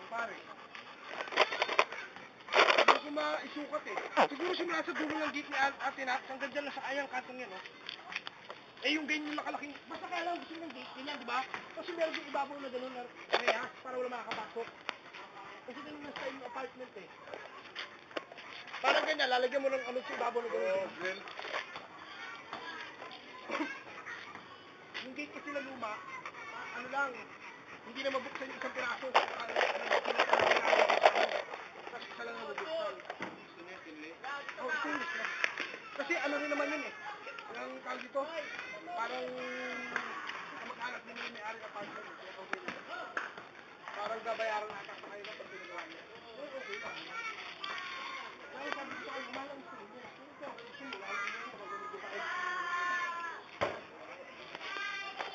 pare. Hindi ko maisukat eh. Siguro simula sa dulo ng gate ni Ate Nat, hanggang dyan lang sa kayang kantong yan, oh. Eh yung ganyan yung nakalaking, basta kaya lang gusto ng gate, ganyan, di ba? Kasi meron yung ibabaw na gano'n na rehas para wala makakapasok. Kasi ganun na style ng apartment eh. Parang ganyan, lalagyan mo ng ano sa ibabaw na gano'n. Yung gate kasi na luma, ano lang, hindi na mabuksan yung isang piraso. Kasi isa lang na mabuksan. Oh, stainless na. Kasi ano rin naman yun eh. Ang tawag dito, parang kamag-anak din yung may-ari na apartment. Parang gabayaran ata sa kayo na pag pinagawa niya. Okay lang. Kaya sabi ko sa kayo, mahal ang stainless. Pero ito, simula, alam mo yung pag-ganito pa kayo.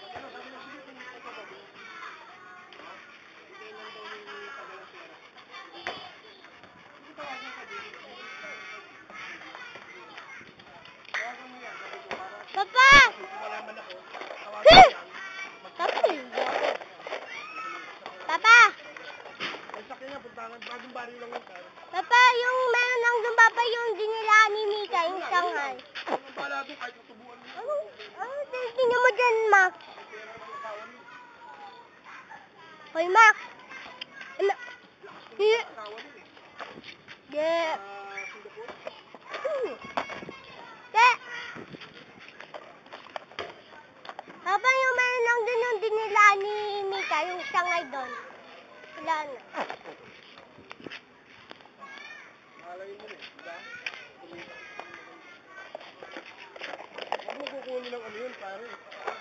Pero sabi na sige kung ito ba, hindi lang daw yung tagalang pera. Hindi ko tawagan ka din. Tawagan mo yan, sabi ko, para Papa! kung malaman ako, tawagan mo yan. Papa! Ay, sakya nga, puntangan, bagong barrio lang yun, kaya. Papa, yung meron lang dun, Papa, yung dinilaan ni Mika, yung Shanghai. Ang bala doon, kahit matubuan mo. Ano tingnan mo dyan, Max? Hoy, Max! Ano? Yeah. Papa, yung meron lang dun yung dinilaan ni Mika, yung Shanghai doon. Wala na. Malay mo rin, diba? Huwag mo kukunin ng ano yun, pare. Huwag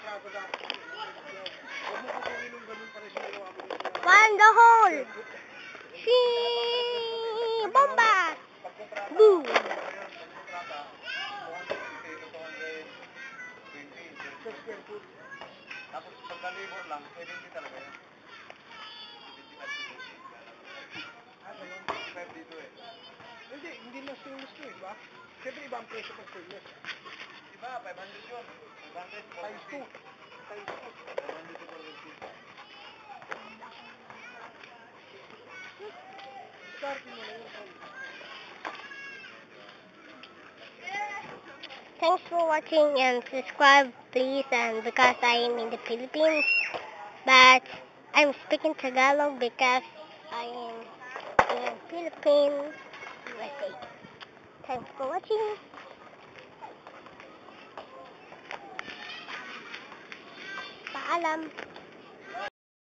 mo kukunin ng ganun para sa ginawa mo. Find the hole! Si Bomba! Boom! Tapos pagka-labor lang, pwede hindi talaga yan. Dito eh. Hindi na stainless to eh, ba? Siyempre iba ang presyo pag stainless. Diba, 500 yun. 500 times 2. Times 2. 500 to 450. Starting mo na yun. Thanks for watching and subscribe please, and because I am in the Philippines, but I'm speaking Tagalog because I am in Philippines, USA. Thanks for watching. Paalam.